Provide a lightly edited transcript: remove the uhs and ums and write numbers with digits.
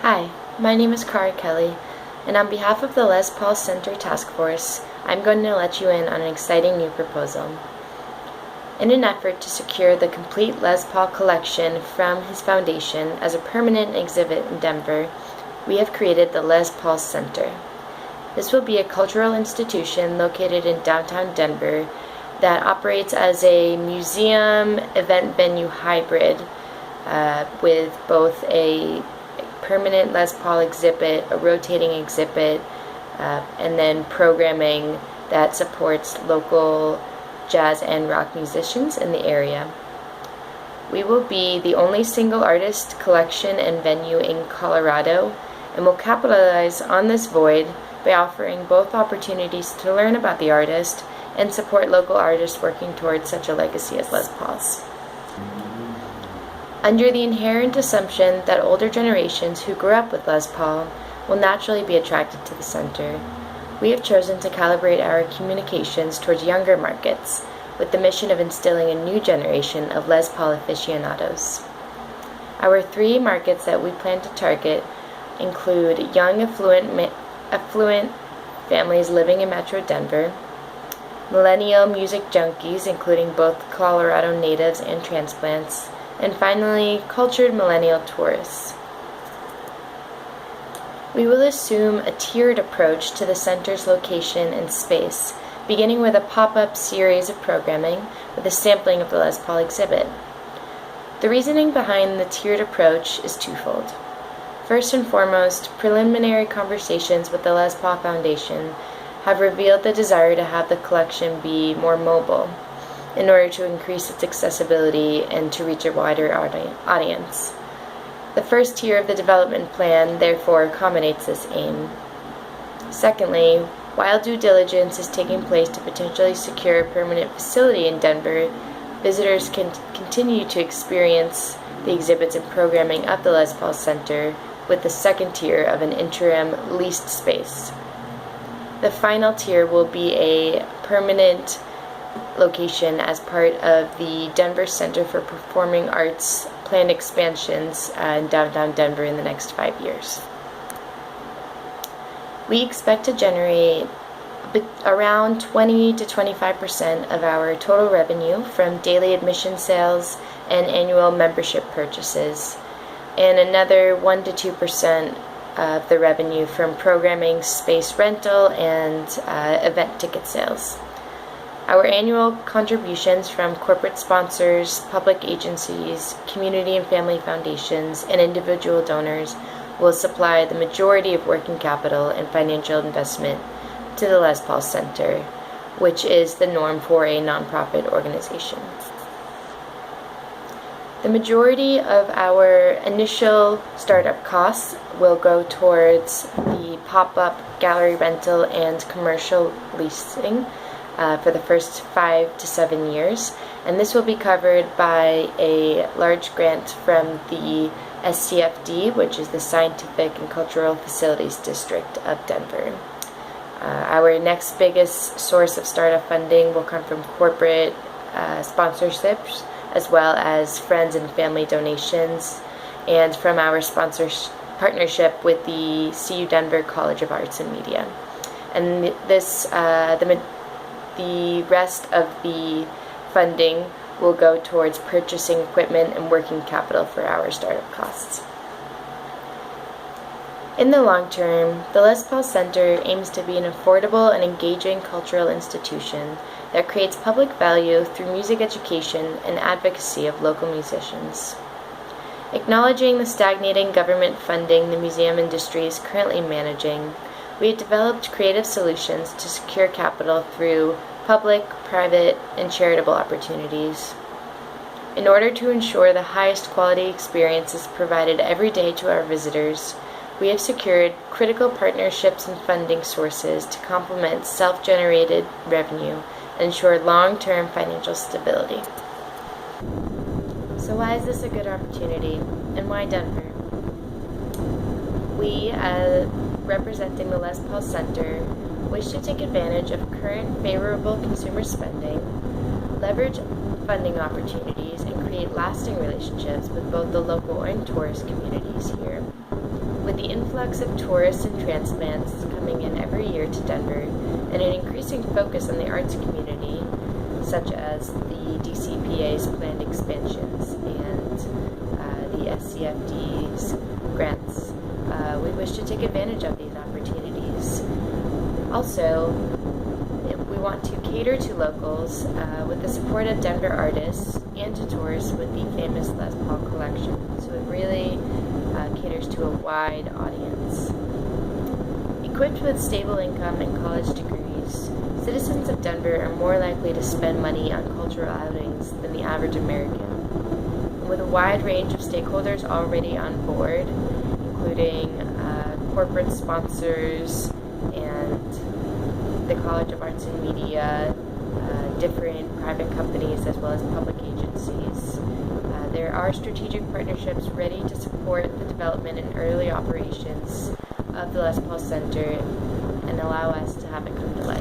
Hi, my name is Kara Kelly, and on behalf of the Les Paul Center Task Force, I'm going to let you in on an exciting new proposal. In an effort to secure the complete Les Paul collection from his foundation as a permanent exhibit in Denver, we have created the Les Paul Center. This will be a cultural institution located in downtown Denver that operates as a museum event venue hybrid with both a permanent Les Paul exhibit, a rotating exhibit, and then programming that supports local jazz and rock musicians in the area. We will be the only single artist collection and venue in Colorado, and will capitalize on this void by offering both opportunities to learn about the artist and support local artists working towards such a legacy as Les Paul's. Under the inherent assumption that older generations who grew up with Les Paul will naturally be attracted to the center, we have chosen to calibrate our communications towards younger markets with the mission of instilling a new generation of Les Paul aficionados. Our three markets that we plan to target include young affluent families living in Metro Denver, millennial music junkies including both Colorado natives and transplants, and finally, cultured millennial tourists. We will assume a tiered approach to the center's location and space, beginning with a pop-up series of programming with a sampling of the Les Paul exhibit. The reasoning behind the tiered approach is twofold. First and foremost, preliminary conversations with the Les Paul Foundation have revealed the desire to have the collection be more mobile, in order to increase its accessibility and to reach a wider audience. The first tier of the development plan therefore accommodates this aim. Secondly, while due diligence is taking place to potentially secure a permanent facility in Denver, visitors can continue to experience the exhibits and programming of the Les Paul Center with the second tier of an interim leased space. The final tier will be a permanent location as part of the Denver Center for Performing Arts planned expansions in downtown Denver in the next 5 years. We expect to generate around 20 to 25% of our total revenue from daily admission sales and annual membership purchases, and another 1 to 2% of the revenue from programming, space rental, and event ticket sales. Our annual contributions from corporate sponsors, public agencies, community and family foundations, and individual donors will supply the majority of working capital and financial investment to the Les Paul Center, which is the norm for a nonprofit organization. The majority of our initial startup costs will go towards the pop-up gallery rental and commercial leasing for the first 5 to 7 years, and this will be covered by a large grant from the SCFD, which is the Scientific and Cultural Facilities District of Denver. Our next biggest source of startup funding will come from corporate sponsorships, as well as friends and family donations, and from our partnership with the CU Denver College of Arts and Media. And the rest of the funding will go towards purchasing equipment and working capital for our startup costs. In the long term, the Les Paul Center aims to be an affordable and engaging cultural institution that creates public value through music education and advocacy of local musicians. Acknowledging the stagnating government funding the museum industry is currently managing, we have developed creative solutions to secure capital through public, private, and charitable opportunities. In order to ensure the highest quality experience is provided every day to our visitors, we have secured critical partnerships and funding sources to complement self-generated revenue and ensure long-term financial stability. So why is this a good opportunity, and why Denver? We, representing the Les Paul Center, wish to take advantage of current favorable consumer spending, leverage funding opportunities, and create lasting relationships with both the local and tourist communities here. With influx of tourists and transplants coming in every year to Denver, and an increasing focus on the arts community, such as the DCPA's planned expansions and the SCFD's grants, we wish to take advantage of these opportunities. Also, we want to cater to locals with the support of Denver artists and to tourists with the famous Les Paul collection. So it really caters to a wide audience. Equipped with stable income and college degrees, citizens of Denver are more likely to spend money on cultural outings than the average American. And with a wide range of stakeholders already on board, including corporate sponsors and the College of Arts and Media, different private companies as well as public agencies. There are strategic partnerships ready to support the development and early operations of the Les Paul Center and allow us to have it come to life.